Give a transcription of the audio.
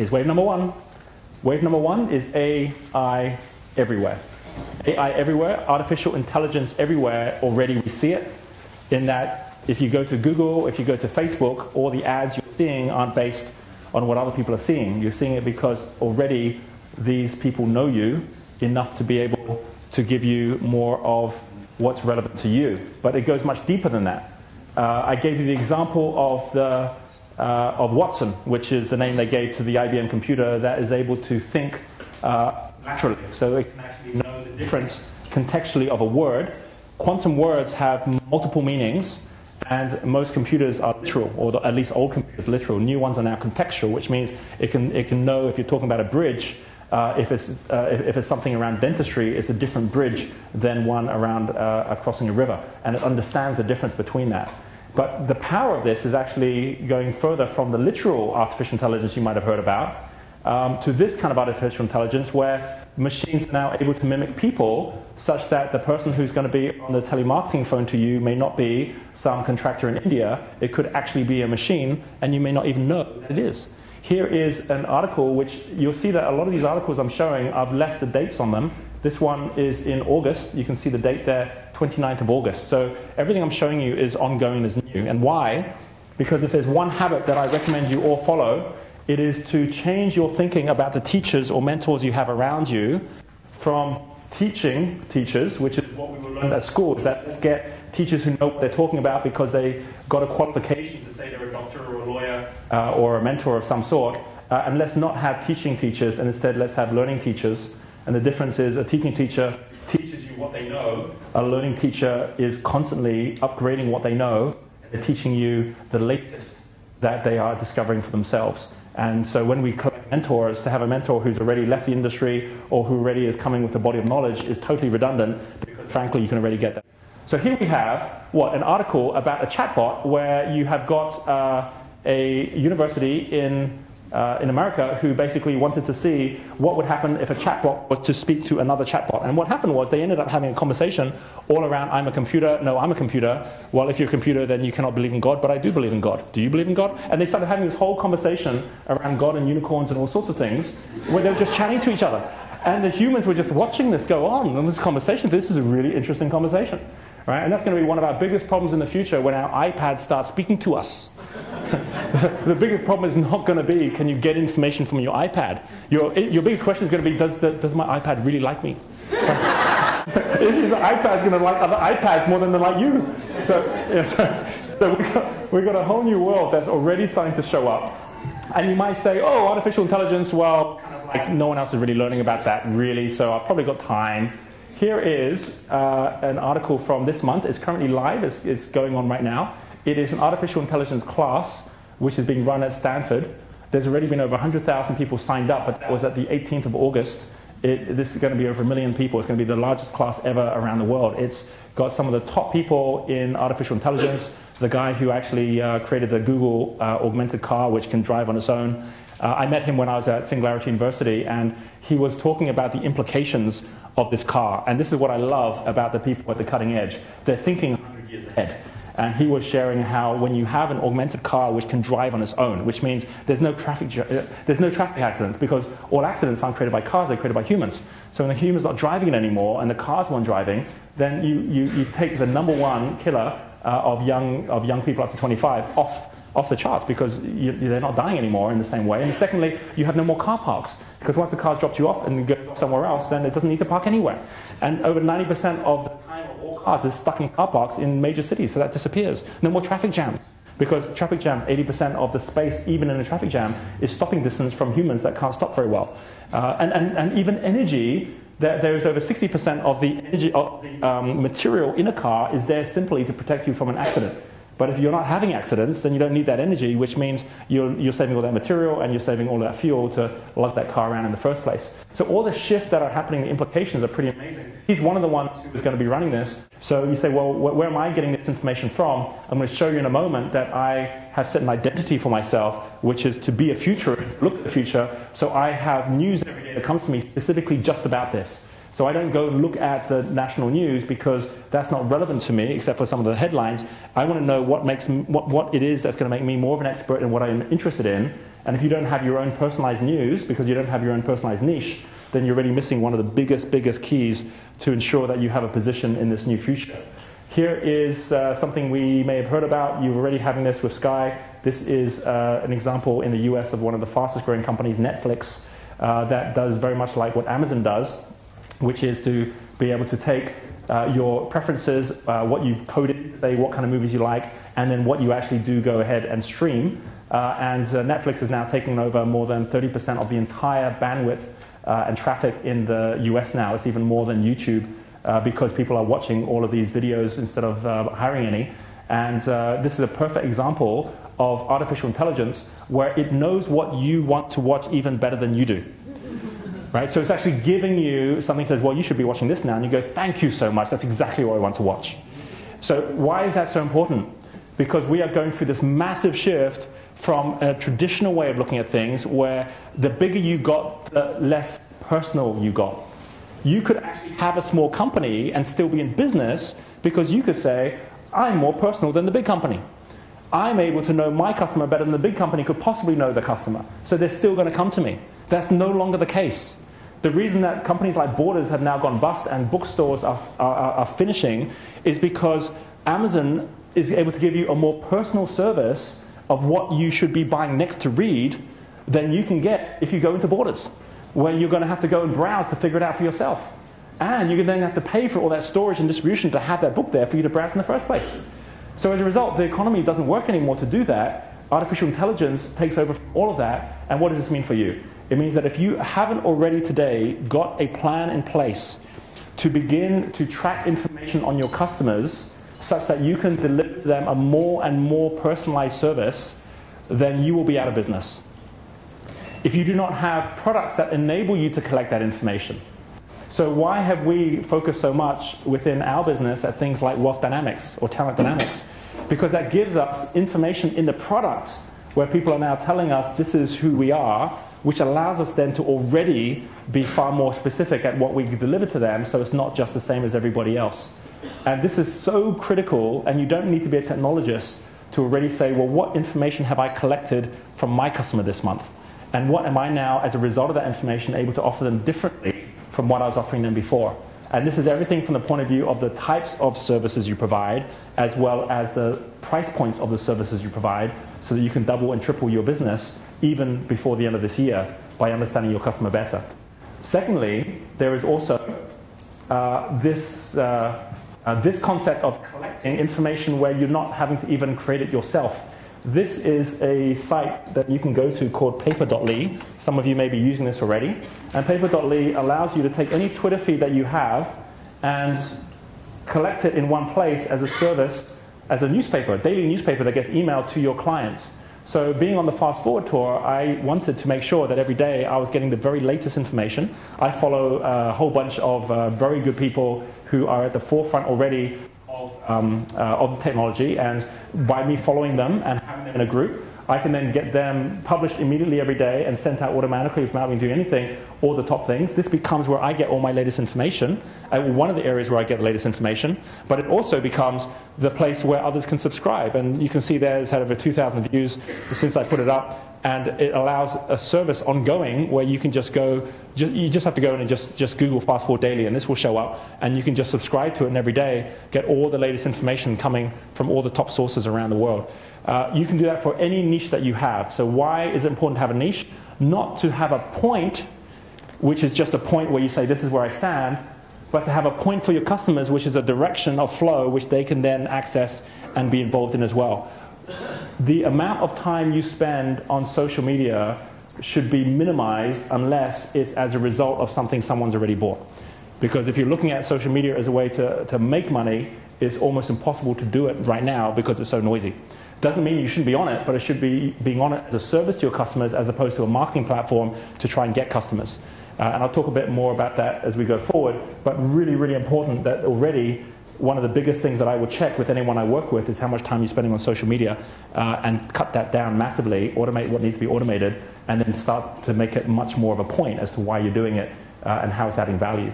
Here's wave number one. Wave number one is AI everywhere. AI everywhere, artificial intelligence everywhere. Already we see it in that if you go to Google, if you go to Facebook, all the ads you're seeing aren't based on what other people are seeing. You're seeing it because already these people know you enough to be able to give you more of what's relevant to you. But it goes much deeper than that. I gave you the example of Watson, which is the name they gave to the IBM computer that is able to think laterally. So it can actually know the difference contextually of a word. Quantum words have multiple meanings, and most computers are literal, or at least old computers are literal. New ones are now contextual, which means it can know if you're talking about a bridge, if it's something around dentistry, it's a different bridge than one around crossing a river, and it understands the difference between that. But the power of this is actually going further from the literal artificial intelligence you might have heard about to this kind of artificial intelligence where machines are now able to mimic people such that the person who's going to be on the telemarketing phone to you may not be some contractor in India. It could actually be a machine, and you may not even know that it is. Here is an article which you'll see that a lot of these articles I'm showing, I've left the dates on them. This one is in August. You can see the date there, 29th of August. So everything I'm showing you is ongoing, is new. And why? Because if there's one habit that I recommend you all follow, it is to change your thinking about the teachers or mentors you have around you from teaching teachers, which is what we will learn at school, is that let's get teachers who know what they're talking about because they got a qualification to say they're a doctor or a lawyer or a mentor of some sort, and let's not have teaching teachers, and instead let's have learning teachers. And the difference is a teaching teacher teaches you what they know, a learning teacher is constantly upgrading what they know, and they're teaching you the latest that they are discovering for themselves. And so when we collect mentors, to have a mentor who's already left the industry or who already is coming with a body of knowledge is totally redundant because frankly you can already get that. So here we have, an article about a chatbot where you have got a university in America who basically wanted to see what would happen if a chatbot was to speak to another chatbot. And what happened was they ended up having a conversation all around, I'm a computer, no, I'm a computer. Well, if you're a computer, then you cannot believe in God, but I do believe in God. Do you believe in God? And they started having this whole conversation around God and unicorns and all sorts of things where they were just chatting to each other. And the humans were just watching this go on in this conversation. This is a really interesting conversation. Right? And that's going to be one of our biggest problems in the future when our iPads start speaking to us. The biggest problem is not going to be, can you get information from your iPad? Your biggest question is going to be, does my iPad really like me? The issue is the iPad's going to like other iPads more than they like you. So we've got a whole new world that's already starting to show up. And you might say, oh, artificial intelligence, well, kind of like no one else is really learning about that, really, so I've probably got time. Here is an article from this month. It's currently live. It's going on right now. It is an artificial intelligence class which is being run at Stanford. There's already been over 100,000 people signed up, but that was at the 18th of August. This is going to be over 1 million people. It's going to be the largest class ever around the world. It's got some of the top people in artificial intelligence, the guy who actually created the Google augmented car, which can drive on its own. I met him when I was at Singularity University, and he was talking about the implications of this car. And this is what I love about the people at the cutting edge. They're thinking 100 years ahead. And he was sharing how when you have an augmented car which can drive on its own, which means there's no traffic accidents, because all accidents aren't created by cars, they're created by humans. So when the human's not driving it anymore and the car's the one driving, then you take the #1 killer of young people up to 25 off the charts, because they're not dying anymore in the same way. And secondly, you have no more car parks, because once the car drops you off and goes somewhere else, then it doesn't need to park anywhere. And over 90% of the time of all cars is stuck in car parks in major cities, so that disappears. No more traffic jams, because traffic jams, 80% of the space, even in a traffic jam, is stopping distance from humans that can't stop very well. And even energy, there is over 60% of the energy of the material in a car is there simply to protect you from an accident. But if you're not having accidents, then you don't need that energy, which means you're saving all that material and you're saving all that fuel to lug that car around in the first place. So all the shifts that are happening, the implications are pretty amazing. He's one of the ones who is going to be running this. So you say, well, where am I getting this information from? I'm going to show you in a moment that I have set an identity for myself, which is to be a futurist, look at the future. So I have news every day that comes to me specifically just about this. So I don't go look at the national news because that's not relevant to me, except for some of the headlines. I want to know what it is that's going to make me more of an expert in what I'm interested in. And if you don't have your own personalized news, because you don't have your own personalized niche, then you're already missing one of the biggest keys to ensure that you have a position in this new future. Here is something we may have heard about. You're already having this with Sky. This is an example in the US of one of the fastest growing companies, Netflix, that does very much like what Amazon does, which is to be able to take your preferences, what you coded, say what kind of movies you like, and then what you actually do go ahead and stream. Netflix is now taking over more than 30% of the entire bandwidth and traffic in the US now. It's even more than YouTube because people are watching all of these videos instead of hiring any. And this is a perfect example of artificial intelligence where it knows what you want to watch even better than you do. Right? So it's actually giving you something that says, well, you should be watching this now. And you go, thank you so much. That's exactly what I want to watch. So why is that so important? Because we are going through this massive shift from a traditional way of looking at things where the bigger you got, the less personal you got. You could actually have a small company and still be in business because you could say, I'm more personal than the big company. I'm able to know my customer better than the big company could possibly know the customer. So they're still going to come to me. That's no longer the case. The reason that companies like Borders have now gone bust and bookstores are finishing is because Amazon is able to give you a more personal service of what you should be buying next to read than you can get if you go into Borders, where you're going to have to go and browse to figure it out for yourself. And you're then have to pay for all that storage and distribution to have that book there for you to browse in the first place. So as a result, the economy doesn't work anymore to do that. Artificial intelligence takes over all of that. And what does this mean for you? It means that if you haven't already today got a plan in place to begin to track information on your customers such that you can deliver them a more and more personalized service, then you will be out of business. If you do not have products that enable you to collect that information. So why have we focused so much within our business at things like wealth dynamics or talent dynamics? Because that gives us information in the product where people are now telling us this is who we are, which allows us then to already be far more specific at what we deliver to them, so it's not just the same as everybody else. And this is so critical, and you don't need to be a technologist to already say, well, what information have I collected from my customer this month? And what am I now, as a result of that information, able to offer them differently from what I was offering them before? And this is everything from the point of view of the types of services you provide, as well as the price points of the services you provide, so that you can double and triple your business even before the end of this year by understanding your customer better. Secondly, there is also this concept of collecting information where you're not having to even create it yourself. This is a site that you can go to called paper.ly. Some of you may be using this already. And paper.ly allows you to take any Twitter feed that you have and collect it in one place as a service, as a newspaper, a daily newspaper that gets emailed to your clients. So being on the Fast Forward tour, I wanted to make sure that every day I was getting the very latest information. I follow a whole bunch of very good people who are at the forefront already of the technology, and by me following them and having them in a group, I can then get them published immediately every day and sent out automatically without me doing anything, all the top things. This becomes where I get all my latest information, one of the areas where I get the latest information, but it also becomes the place where others can subscribe. And you can see there it's had over 2,000 views since I put it up, and it allows a service ongoing where you can just go, you just have to go in and just Google Fast Forward Daily, and this will show up, and you can just subscribe to it, and every day get all the latest information coming from all the top sources around the world. You can do that for any niche that you have. So why is it important to have a niche? Not to have a point, which is just a point where you say, this is where I stand, but to have a point for your customers, which is a direction of flow, which they can then access and be involved in as well. The amount of time you spend on social media should be minimized unless it's as a result of something someone's already bought. Because if you're looking at social media as a way to make money, it's almost impossible to do it right now because it's so noisy. Doesn't mean you shouldn't be on it, but it should be being on it as a service to your customers as opposed to a marketing platform to try and get customers. And I'll talk a bit more about that as we go forward, but really, really important that already one of the biggest things that I would check with anyone I work with is how much time you're spending on social media, and cut that down massively, automate what needs to be automated, and then start to make it much more of a point as to why you're doing it and how it's adding value.